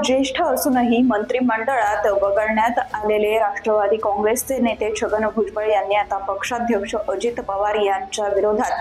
ज्येष्ठ असूनही मंत्रिमंडळात वगळण्यात आलेले राष्ट्रवादी काँग्रेसचे नेते छगन भुजबळ यांनी आता पक्षाध्यक्ष अजित पवार यांच्या विरोधात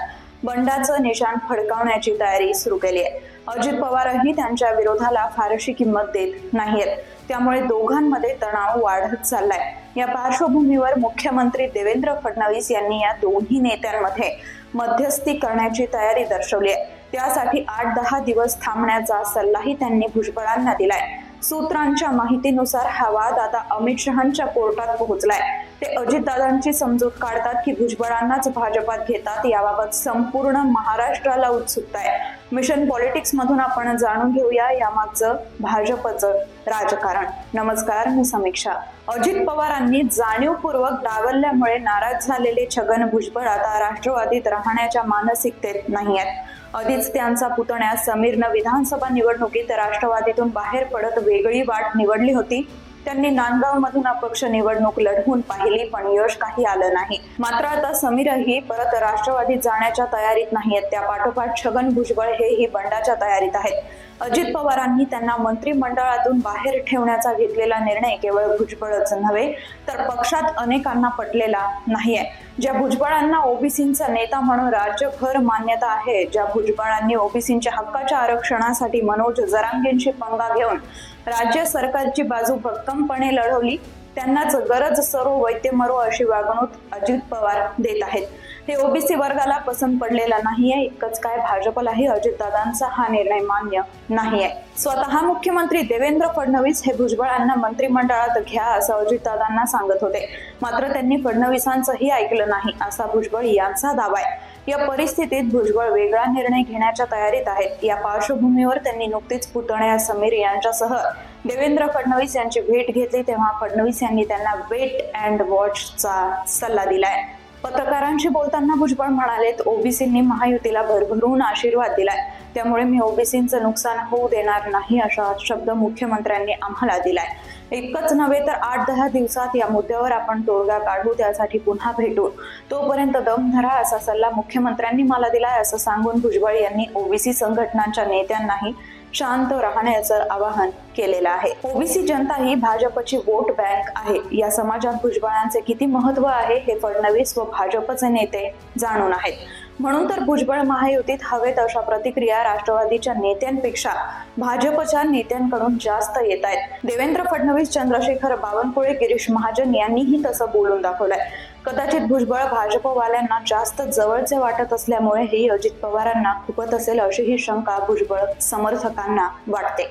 बंडाचं निशाण फडकावण्याची तयारी सुरू केली आहे। अजित पवारही त्यांच्या विरोधाला फारशी किंमत देत नाहीत, त्यामुळे दोघांमध्ये तणाव वाढत चाललाय। या पार्श्वभूमीवर मुख्यमंत्री देवेंद्र फडणवीस यांनी या दोन्ही नेत्यांमध्ये मध्यस्थी करण्याची तयारी दर्शवली आहे। त्यासाठी 8-10 दिवस थांबण्याचा सल्लाही त्यांनी भुजबळांना दिलाय। सूत्रांच्या माहितीनुसार हा वाद आता अमित शहांच्या कोर्टात पोहोचलाय। ते अजितदादांची समजूत काढतात की भुजबळांनाच भाजपात घेतात, याबाबत संपूर्ण महाराष्ट्राला उत्सुकता आहे। मिशन पॉलिटिक्स मधून आपण जाणून घेऊया यामागचं भाजपचं राजकारण। नमस्कार, मी समीक्षा। अजित पवारांनी जाणीवपूर्वक डावलल्यामुळे नाराज झालेले छगन भुजबळ आता राष्ट्रवादीत राहण्याच्या मानसिकतेत नाही आहेत। आधीच त्यांचा पुतण्या समीरनं विधानसभा निवडणुकीत राष्ट्रवादीतून बाहेर पडत वेगळी वाट निवडली होती। त्यांनी नांदगाव मधून अपक्ष निवडणूक लढवून पाहिली, पण यश काही आलं नाही। मात्र आता समीरही परत राष्ट्रवादीत जाण्याच्या तयारीत नाहीयेत। त्या पाठोपाठ छगन भुजबळ हेही बंडाच्या तयारीत आहेत। अजित पवारांनी त्यांना मंत्रिमंडळातून बाहेर ठेवण्याचा घेतलेला निर्णय केवळ भुजबळच नव्हे तर पक्षात अनेकांना पटलेला नाहीये। ज्या भुजबळांना ओबीसींचा नेता म्हणून राज्यभर मान्यता आहे, ज्या भुजबळांनी ओबीसींच्या हक्काच्या आरक्षणासाठी मनोज जरांगेंशी पंगा घेऊन राज्य सरकारची बाजू भक्कमपणे लढवली, त्यांनाच गरज सरो वैद्य मरो अशी वागणूक अजित पवार देत आहेत। हे ओबीसी वर्गाला पसंत पडलेला नाहीये। इतकंच काय, भाजपलाही अजितदादांचा हा निर्णय मान्य नाहीये। स्वतः मुख्यमंत्री देवेंद्र फडणवीस हे भुजबळांना मंत्रिमंडळात घ्या असं अजितदादांना सांगत होते, मात्र त्यांनी फडणवीसांचंही ऐकलं नाही असा भुजबळ यांचा दावा आहे। या परिस्थितीत भुजबळ वेगळा निर्णय घेण्याच्या तयारीत आहेत। या पार्श्वभूमीवर त्यांनी नुकतीच पुतण्या समीर यांच्यासह देवेंद्र फडणवीस यांची भेट घेतली, तेव्हा फडणवीस यांनी त्यांना वेट अँड वॉचचा सल्ला दिलाय। पत्रकारांशी बोलताना भुजबळ म्हणालेत, ओबीसींनी महायुतीला भरभरून आशीर्वाद दिलाय, त्यामुळे मी ओबीसींचं नुकसान होऊ देणार नाही असा शब्द मुख्यमंत्र्यांनी आम्हाला दिलाय। इतकंच नव्हे तर 8-10 दिवसात या मुद्द्यावर आपण तोडगा काढू, त्यासाठी पुन्हा भेटू, तोपर्यंत दम धरा असा सल्ला मुख्यमंत्र्यांनी मला दिलाय असं सांगून भुजबळ यांनी ओबीसी संघटनांच्या नेत्यांनाही शांत राहण्याचं आवाहन केलेलं आहे। ओबीसी जनता ही भाजपची वोट बँक आहे। या समाजात भुजबळांचे किती महत्व आहे हे फडणवीस व भाजपचे नेते जाणून आहेत। म्हणून तर भुजबळ महायुतीत हवेत अशा प्रतिक्रिया राष्ट्रवादीच्या नेत्यांपेक्षा भाजपच्या नेत्यांकडून जास्त येत आहेत। देवेंद्र फडणवीस, चंद्रशेखर बावनकुळे, गिरीश महाजन यांनीही तसं बोलून दाखवलंय। कदाचित भुजबळ भाजपवाल्यांना जास्त जवळचे वाटत असल्यामुळे हे अजित पवारांना खुपत असेल अशी ही शंका भुजबळ समर्थकांना वाटते।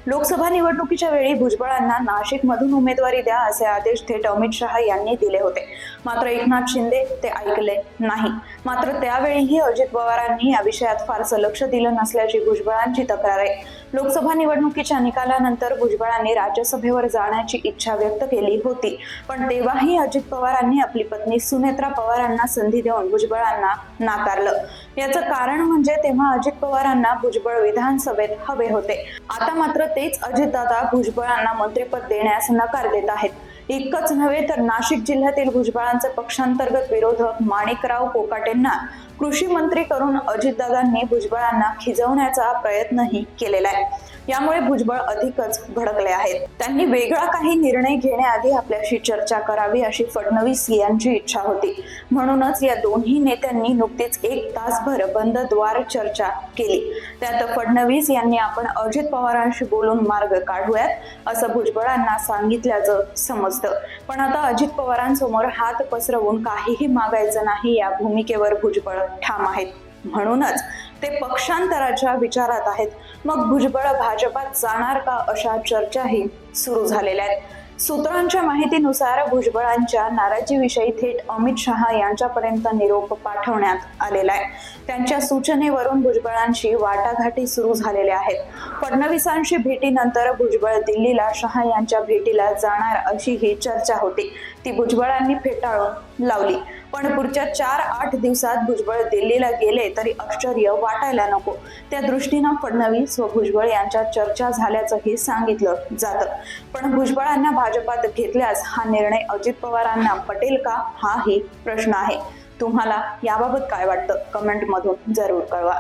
लोकसभा निवडणुकीच्या वेळी भुजबळांना नाशिकमधून उमेदवारी द्या असे आदेश थेट अमित शहा यांनी दिले होते, मात्र एकनाथ शिंदे ते ऐकले नाही। मात्र त्यावेळीही अजित पवारांनी या विषयात फारसं लक्ष दिलं नसल्याची भुजबळांची तक्रार आहे। लोकसभा निवडणुकीच्या निकालानंतर भुजबळांनी राज्यसभेवर जाण्याची इच्छा व्यक्त केली होती, पण तेव्हाही अजित पवारांनी आपली पत्नी सुनेत्रा पवारांना संधी देऊन भुजबळांना नाकारलं। याचं कारण म्हणजे तेव्हा अजित पवारांना भुजबळ विधानसभेत हवे होते। आता मात्र तेच अजितदादा भुजबळांना मंत्रिपद देण्यास नकार देत आहेत। इतकंच नव्हे तर नाशिक जिल्ह्यातील भुजबळांचे पक्षांतर्गत विरोधक माणिकराव कोकाटेंना कृषी मंत्री करून अजितदादांनी भुजबळांना खिजवण्याचा प्रयत्नही केलेला आहे। यामुळे भुजबळ अधिकच भडकले आहेत। त्यांनी वेगळा काही निर्णय घेण्याआधी आपल्याशी चर्चा करावी अशी फडणवीस यांची इच्छा होती। म्हणूनच या दोन्ही नेत्यांनी नुकतीच 1 तासभर बंद द्वार चर्चा केली। त्यात फडणवीस यांनी आपण अजित पवारांशी बोलून मार्ग काढूयात असं भुजबळांना सांगितल्याचं समजतं। पण आता अजित पवारांसमोर हात पसरवून काहीही मागायचं नाही या भूमिकेवर भुजबळ ठाम आहेत। म्हणूनच ते पक्षांतराच्या विचारात आहेत। मग भुजबळ भाजपात जाणार का अशा चर्चाही सुरू झालेल्या आहेत। सूत्रांच्या माहितीनुसार भुजबळांच्या नाराजीविषयी थेट अमित शहा यांच्यापर्यंत निरोप पाठवण्यात आलेला आहे। त्यांच्या सूचनेवरून भुजबळांशी वाटाघाटी सुरू झालेल्या आहेत। फडणवीसांशी भेटीनंतर भुजबळ दिल्लीला शहा यांच्या भेटीला जाणार अशी ही चर्चा होती, ती भुजबळांनी फेटाळून लावली। पण पुढच्या 4-8 दिवसात भुजबळ दिल्लीला गेले तरी आश्चर्य वाटायला नको, त्या दृष्टीनं फडणवीस व भुजबळ यांच्यात चर्चा झाल्याचंही सांगितलं जातं। पण भुजबळांना भाजपात घेतल्यास हा निर्णय अजित पवारांना पटेल का, हाही प्रश्न आहे। तुम्हाला याबाबत काय वाटतं, कमेंट मधून जरूर कळवा।